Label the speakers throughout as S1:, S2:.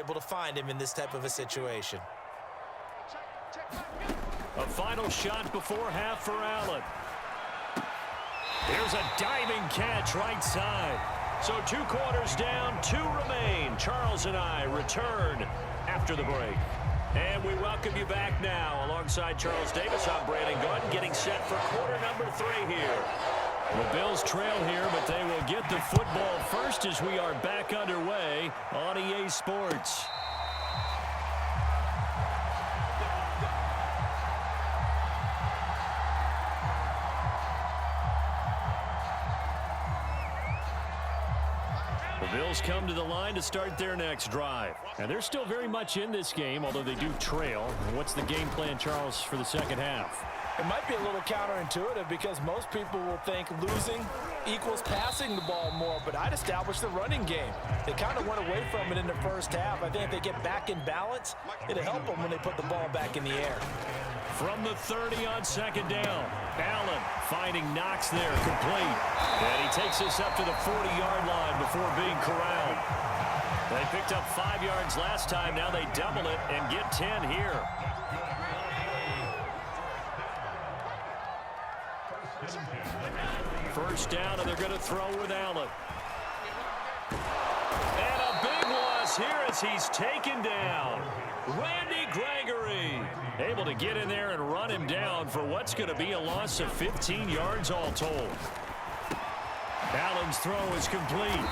S1: able to find him in this type of a situation.
S2: A final shot before half for Allen. There's a diving catch right side. So 2 quarters down, 2 remain. Charles and I return after the break. And we welcome you back now. Alongside Charles Davis, I'm Brandon Gaudin, getting set for quarter number 3 here. The Bills trail here, but they will get the football first as we are back underway on EA Sports. The Bills come to the line to start their next drive. And they're still very much in this game, although they do trail. What's the game plan, Charles, for the second half?
S3: It might be a little counterintuitive because most people will think losing equals passing the ball more, but I'd establish the running game. They kind of went away from it in the first half. I think if they get back in balance, it'll help them when they put the ball back in the air.
S2: From the 30 on second down, Allen finding Knox there, complete. And he takes us up to the 40-yard line before being corralled. They picked up 5 yards last time. Now they double it and get 10 here. First down, and they're going to throw with Allen. And a big loss here as he's taken down. Randy Gregory able to get in there and run him down for what's going to be a loss of 15 yards all told. Allen's throw is complete.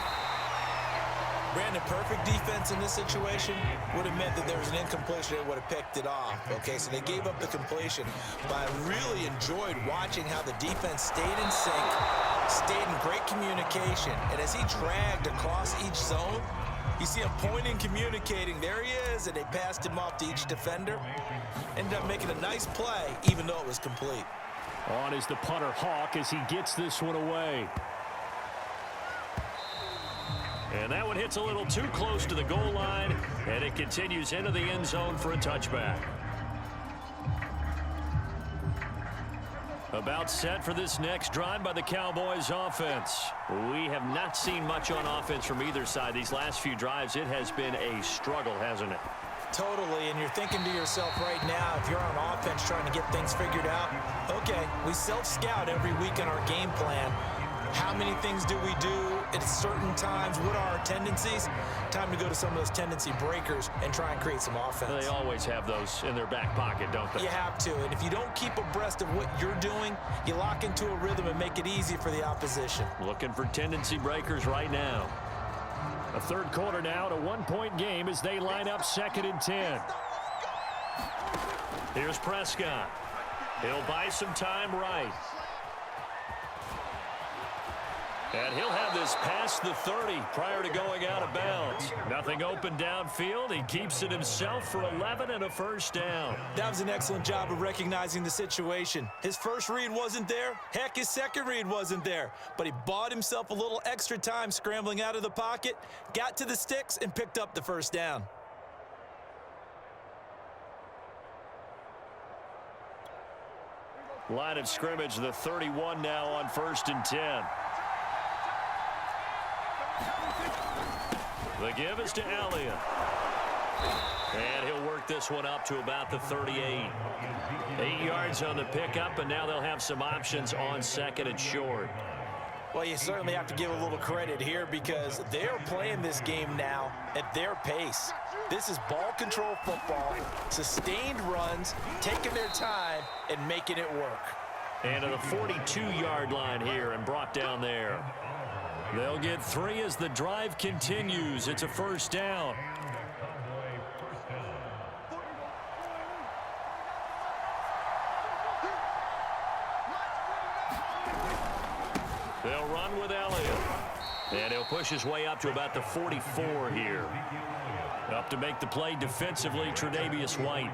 S1: Brandon, perfect defense in this situation would have meant that there was an incompletion. They would have picked it off. Okay, so they gave up the completion. But I really enjoyed watching how the defense stayed in sync, stayed in great communication. And as he dragged across each zone, you see him pointing, communicating. There he is, and they passed him off to each defender. Ended up making a nice play, even though it was complete.
S2: On is the punter, Hawk, as he gets this one away. And that one hits a little too close to the goal line, and it continues into the end zone for a touchback. About set for this next drive by the Cowboys offense. We have not seen much on offense from either side. These last few drives, it has been a struggle, hasn't it?
S1: Totally, and you're thinking to yourself right now, if you're on offense trying to get things figured out, okay, we self-scout every week in our game plan. How many things do we do at certain times? What are our tendencies? Time to go to some of those tendency breakers and try and create some offense.
S2: They always have those in their back pocket, don't they?
S1: You have to, and if you don't keep abreast of what you're doing, you lock into a rhythm and make it easy for the opposition.
S2: Looking for tendency breakers right now. A third quarter now, a 1-point game as they line up 2nd and 10. Here's Prescott. He'll buy some time right. And he'll have this past the 30 prior to going out of bounds. Nothing open downfield. He keeps it himself for 11 and a first down.
S1: That was an excellent job of recognizing the situation. His first read wasn't there. Heck, his second read wasn't there. But he bought himself a little extra time scrambling out of the pocket, got to the sticks, and picked up the first down.
S2: Line of scrimmage, the 31 now on 1st and 10. The give is to Elliott. And he'll work this one up to about the 38. 8 yards on the pickup, and now they'll have some options on 2nd and short.
S1: Well, you certainly have to give a little credit here because they're playing this game now at their pace. This is ball control football, sustained runs, taking their time, and making it work.
S2: And to the 42-yard line here and brought down there. They'll get 3 as the drive continues. It's a first down. They'll run with Elliott. And he'll push his way up to about the 44 here. Up to make the play defensively, Tre'Davious White.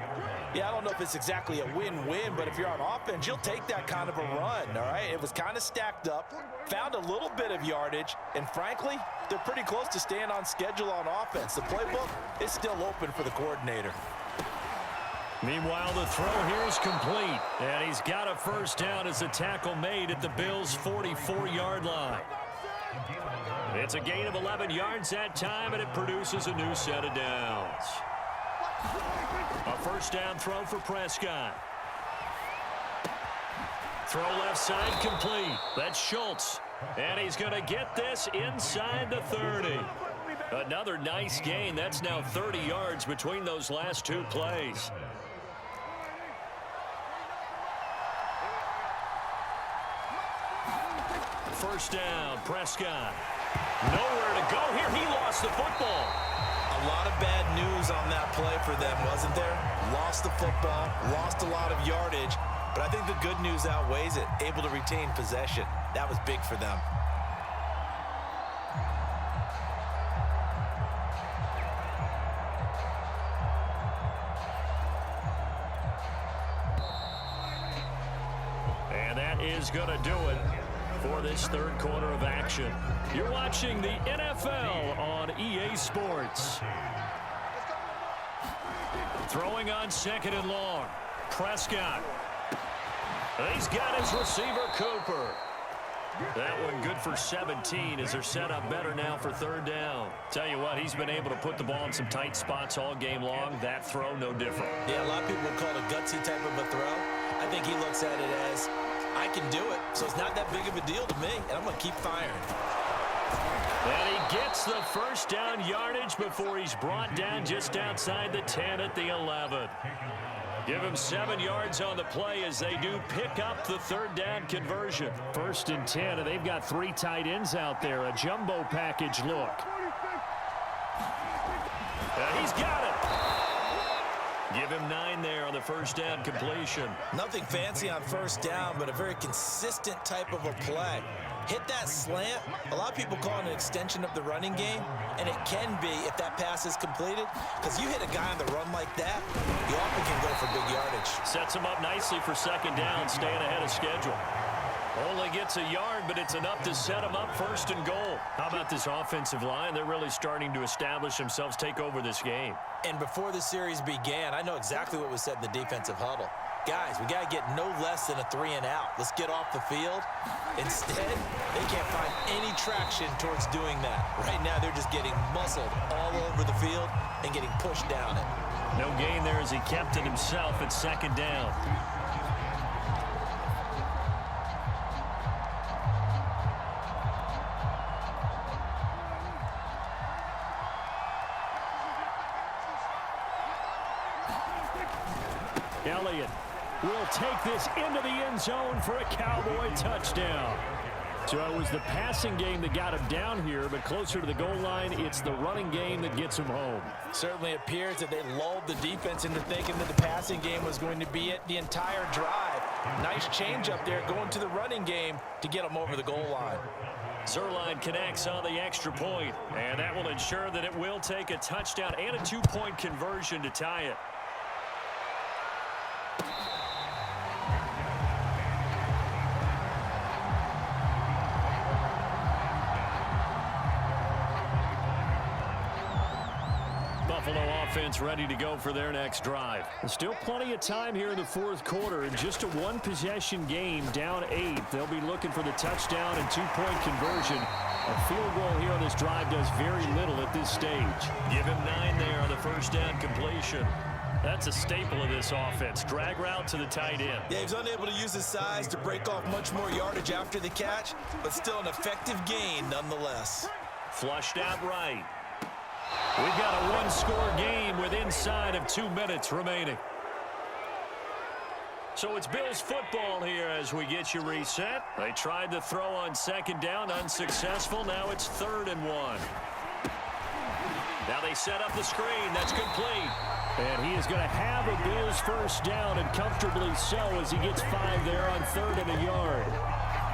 S1: Yeah, I don't know if it's exactly a win-win, but if you're on offense, you'll take that kind of a run, all right? It was kind of stacked up, found a little bit of yardage, and frankly, they're pretty close to staying on schedule on offense. The playbook is still open for the coordinator.
S2: Meanwhile, the throw here is complete, and he's got a first down as a tackle made at the Bills' 44-yard line. It's a gain of 11 yards that time, and it produces a new set of downs. A first down throw for Prescott. Throw left side complete. That's Schultz. And he's going to get this inside the 30. Another nice gain. That's now 30 yards between those last two plays. First down, Prescott. Nowhere to go here. He lost the football.
S1: A lot of bad news on that play for them, wasn't there? Lost the football, lost a lot of yardage, but I think the good news outweighs it. Able to retain possession. That was big for them.
S2: And that is going to do it for this third quarter of action. You're watching the NFL on EA Sports. Throwing on second and long. Prescott. He's got his receiver, Cooper. That one good for 17 as they're set up better now for third down. Tell you what, he's been able to put the ball in some tight spots all game long. That throw, no different.
S1: Yeah, a lot of people would call it a gutsy type of a throw. I think he looks at it as, I can do it, so it's not that big of a deal to me, and I'm going to keep firing.
S2: And he gets the first down yardage before he's brought down just outside the 10 at the 11. Give him 7 yards on the play as they do pick up the third down conversion. 1st and 10, and they've got 3 tight ends out there. A jumbo package look. And he's got it. Give him 9 there on the first down completion.
S1: Nothing fancy on first down, but a very consistent type of a play. Hit that slant. A lot of people call it an extension of the running game, and it can be if that pass is completed, because you hit a guy on the run like that, you often can go for big yardage.
S2: Sets him up nicely for second down, staying ahead of schedule. Only gets a yard, but it's enough to set him up 1st and goal. How about this offensive line? They're really starting to establish themselves, take over this game.
S1: And before the series began, I know exactly what was said in the defensive huddle. Guys, we got to get no less than a 3-and-out. Let's get off the field. Instead, they can't find any traction towards doing that. Right now, they're just getting muscled all over the field and getting pushed down it.
S2: No gain there as he kept it himself at second down. Elliott will take this into the end zone for a Cowboy touchdown. So it was the passing game that got him down here, but closer to the goal line, it's the running game that gets him home.
S3: Certainly appears that they lulled the defense into thinking that the passing game was going to be it the entire drive. Nice change up there going to the running game to get them over the goal line.
S2: Zuerlein connects on the extra point, and that will ensure that it will take a touchdown and a 2-point conversion to tie it. Buffalo offense ready to go for their next drive. Still plenty of time here in the fourth quarter, and just a one-possession game, down 8. They'll be looking for the touchdown and 2-point conversion. A field goal here on this drive does very little at this stage. Give him 9 there on the first down completion. That's a staple of this offense. Drag route to the tight end.
S1: Yeah, he was unable to use his size to break off much more yardage after the catch, but still an effective gain nonetheless.
S2: Flushed out right. We've got a one-score game with inside of 2 minutes remaining. So it's Bills football here as we get you reset. They tried to throw on second down, unsuccessful. Now it's 3rd and 1. Now they set up the screen. That's complete. And he is going to have a Bills first down, and comfortably so, as he gets 5 there on 3rd and a yard.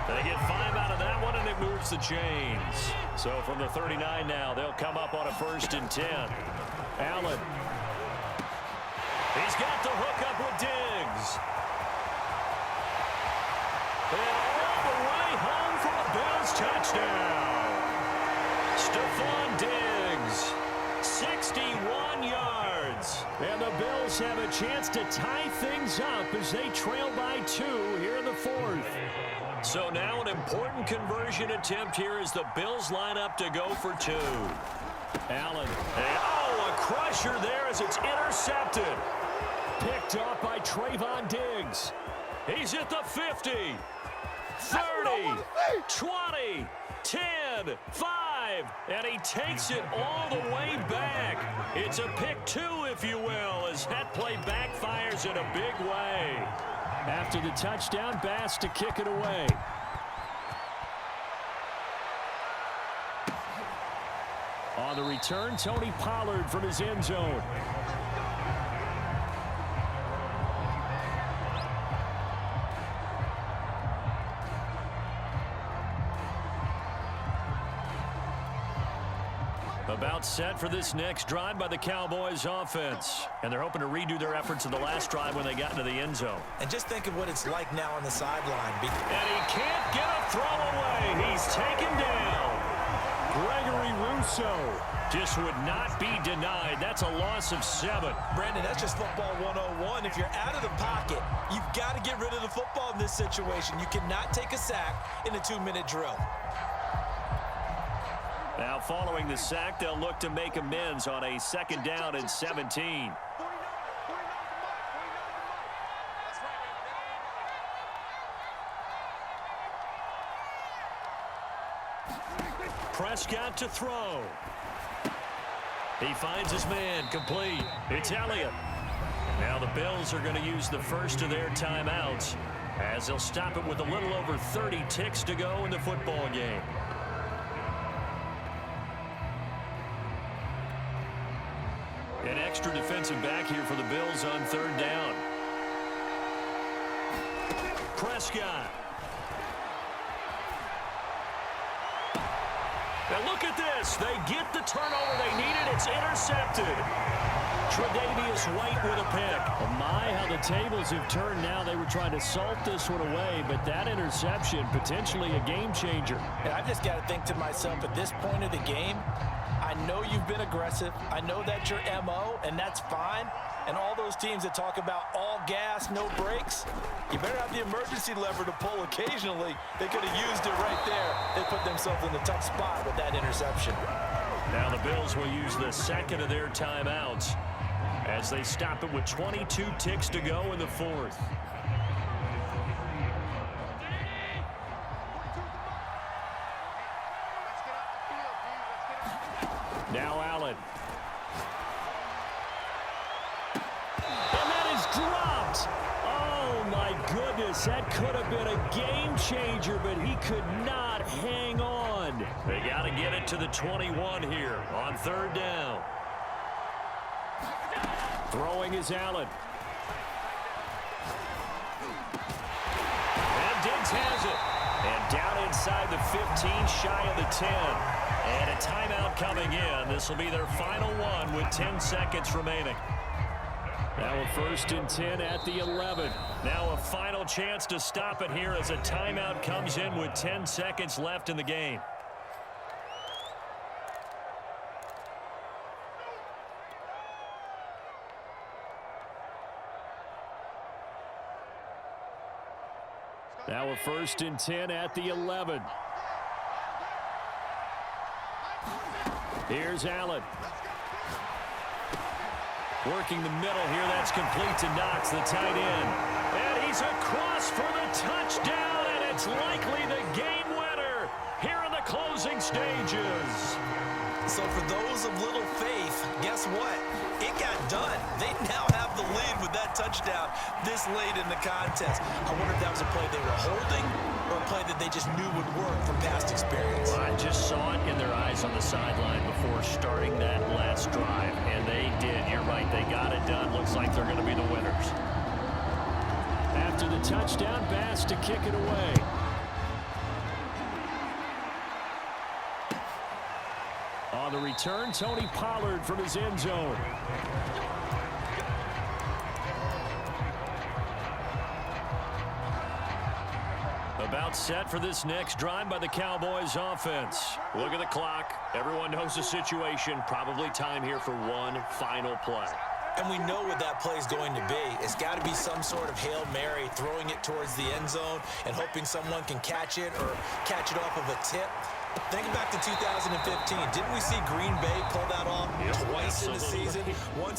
S2: They get 5 out of that one, and it moves the chains. So from the 39 now, they'll come up on a 1st and 10. Allen. He's got the hook up with Diggs. And all the way home for a Bills touchdown. Stephon Diggs, 61 yards. And the Bills have a chance to tie things up as they trail by 2 here in the 4th. So now an important conversion attempt here as the Bills line up to go for 2. Allen. A crusher there as it's intercepted. Picked off by Trayvon Diggs. He's at the 50. 30. 20. 10. 5. And he takes it all the way back. It's a pick 2, if you will, as that play backfires in a big way. After the touchdown, Bass to kick it away. On the return, Tony Pollard from his end zone. About set for this next drive by the Cowboys offense. And they're hoping to redo their efforts in the last drive when they got into the end zone.
S1: And just think of what it's like now on the sideline.
S2: And he can't get a throw away. He's taken down. Gregory Rousseau just would not be denied. That's a loss of 7.
S1: Brandon, that's just football 101. If you're out of the pocket, you've got to get rid of the football in this situation. You cannot take a sack in a 2-minute drill.
S2: Now following the sack, they'll look to make amends on a 2nd down and 17. Prescott to throw. He finds his man, complete. It's Elliott. Now the Bills are going to use the first of their timeouts as they'll stop it with a little over 30 ticks to go in the football game. An extra defensive back here for the Bills on 3rd down. Prescott. Now look at this. They get the turnover they needed. It's intercepted. Tre'Davious White with a pick. Oh my, how the tables have turned now. They were trying to salt this one away, but that interception, potentially a game changer.
S3: And I just got to think to myself, at this point of the game, I know you've been aggressive. I know that's your MO, and that's fine. And all those teams that talk about all gas, no brakes, you better have the emergency lever to pull occasionally. They could have used it right there. They put themselves in a tough spot with that interception.
S2: Now the Bills will use the 2nd of their timeouts as they stop it with 22 ticks to go in the 4th. Now Allen. And that is dropped. Oh, my goodness. That could have been a game changer, but he could not hang on. They got to get it to the 21 here on 3rd down. Throwing is Allen. And Diggs has it. And down inside the 15, shy of the 10. And a timeout coming in. This will be their final one with 10 seconds remaining. Now a 1st and 10 at the 11. Now a final chance to stop it here as a timeout comes in with 10 seconds left in the game. Now a 1st and 10 at the 11. Here's Allen. Working the middle here. That's complete to Knox, the tight end. And he's across for the touchdown, and it's likely the game winner here in the closing stages.
S1: So for those of little faith, guess what? It got done. They now have the lead with that touchdown this late in the contest. I wonder if that was a play they were holding or a play that they just knew would work from past experience.
S2: Well, I just saw it in their eyes on the sideline before starting that last drive, and they did. You're right. They got it done. Looks like they're going to be the winners. After the touchdown, Bass to kick it away. On the return, Tony Pollard from his end zone. About set for this next drive by the Cowboys offense. Look at the clock. Everyone knows the situation. Probably time here for one final play.
S1: and we know what that play is going to be. It's got to be some sort of Hail Mary, throwing it towards the end zone and hoping someone can catch it or catch it off of a tip. Think back to 2015. Didn't we see Green Bay pull that off twice in the season? Once